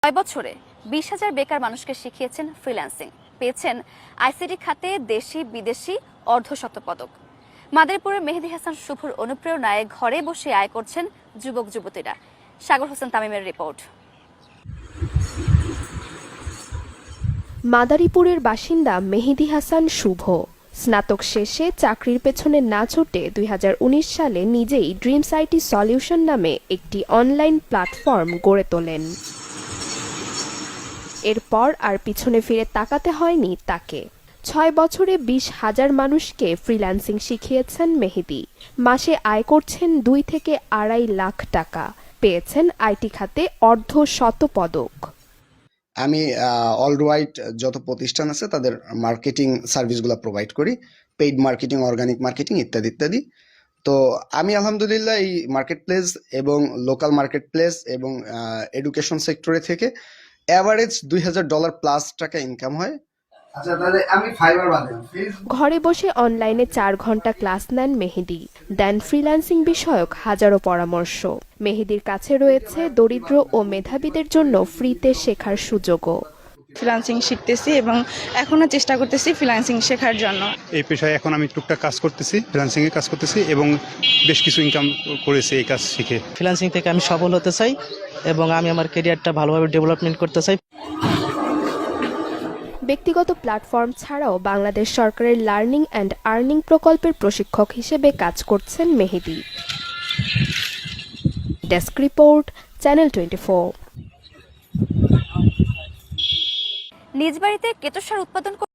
6 বছরে 20,000 বেকার মানুষকে শিখিয়েছেন ফ্রিল্যান্সিং। পেয়েছেন আইসিটি খাতে দেশি বিদেশি অর্ধশত পদক। মাদারীপুরের মেহেদী হাসান শুভর অনুপ্রেরণায় ঘরে বসে আয় করছেন যুবক যুবতীরা। সাগর হোসেন তামিমের রিপোর্ট। মাদারীপুরের বাসিন্দা মেহেদী হাসান শুভ স্নাতক শেষে চাকরির পেছনে না ছুটে 2019 সালে নিজেই ড্রিমস আইটি সলিউশন নামে একটি অনলাইন প্ল্যাটফর্ম গড়ে তোলেন। এরপর আর পিছনে ফিরে তাকাতে হয়নি তাকে। 6 বছরে 20,000 মানুষকে ফ্রিল্যান্সিং শিখিয়েছেন মেহেদী। মাসে আয় করছেন 2 থেকে 2.5 লাখ টাকা। পেয়েছেন আইটি খাতে অর্ধশত পদক। আমি অলরাইট যত প্রতিষ্ঠান আছে তাদের মার্কেটিং সার্ভিসগুলো প্রোভাইড করি, পেইড মার্কেটিং, অর্গানিক মার্কেটিং ইত্যাদি ইত্যাদি। তো আমি আলহামদুলিল্লাহ এই মার্কেট প্লেস এবং লোকাল মার্কেট প্লেস এবং এডুকেশন সেক্টরে থেকে অ্যাভারেজ $2,000 প্লাস টাকা ইনকাম হয়। আচ্ছা, তাহলে আমি ফাইবার বাদে ঘরে বসে অনলাইনে 4 ঘন্টা ক্লাস নেন মেহেদী। দেন ফ্রিল্যান্সিং বিষয়ক হাজারো পরামর্শ। মেহেদীর কাছে রয়েছে দরিদ্র ও মেধাবীদের জন্য ফ্রিতে শেখার সুযোগও। ফ্রিল্যান্সিং শিখতেছি এবং এখনো চেষ্টা করতেছি ফ্রিল্যান্সিং শেখার জন্য। এই পেশায় এখন আমি টুকটাক কাজ করতেছি, ফ্রিল্যান্সিং এ কাজ করতেছি এবং বেশ কিছু ইনকাম করেছি এই কাজ শিখে। ফ্রিল্যান্সিং থেকে আমি সফল হতে চাই এবং আমি আমার ক্যারিয়ারটা ভালোভাবে ডেভেলপমেন্ট করতে চাই। ব্যক্তিগত প্ল্যাটফর্ম ছাড়াও বাংলাদেশ সরকারের লার্নিং অ্যান্ড আর্নিং প্রকল্পের প্রশিক্ষক হিসেবে কাজ করছেন মেহেদী। Desk report, channel 24। নিজ বাড়িতে কেঁচো সার উৎপাদন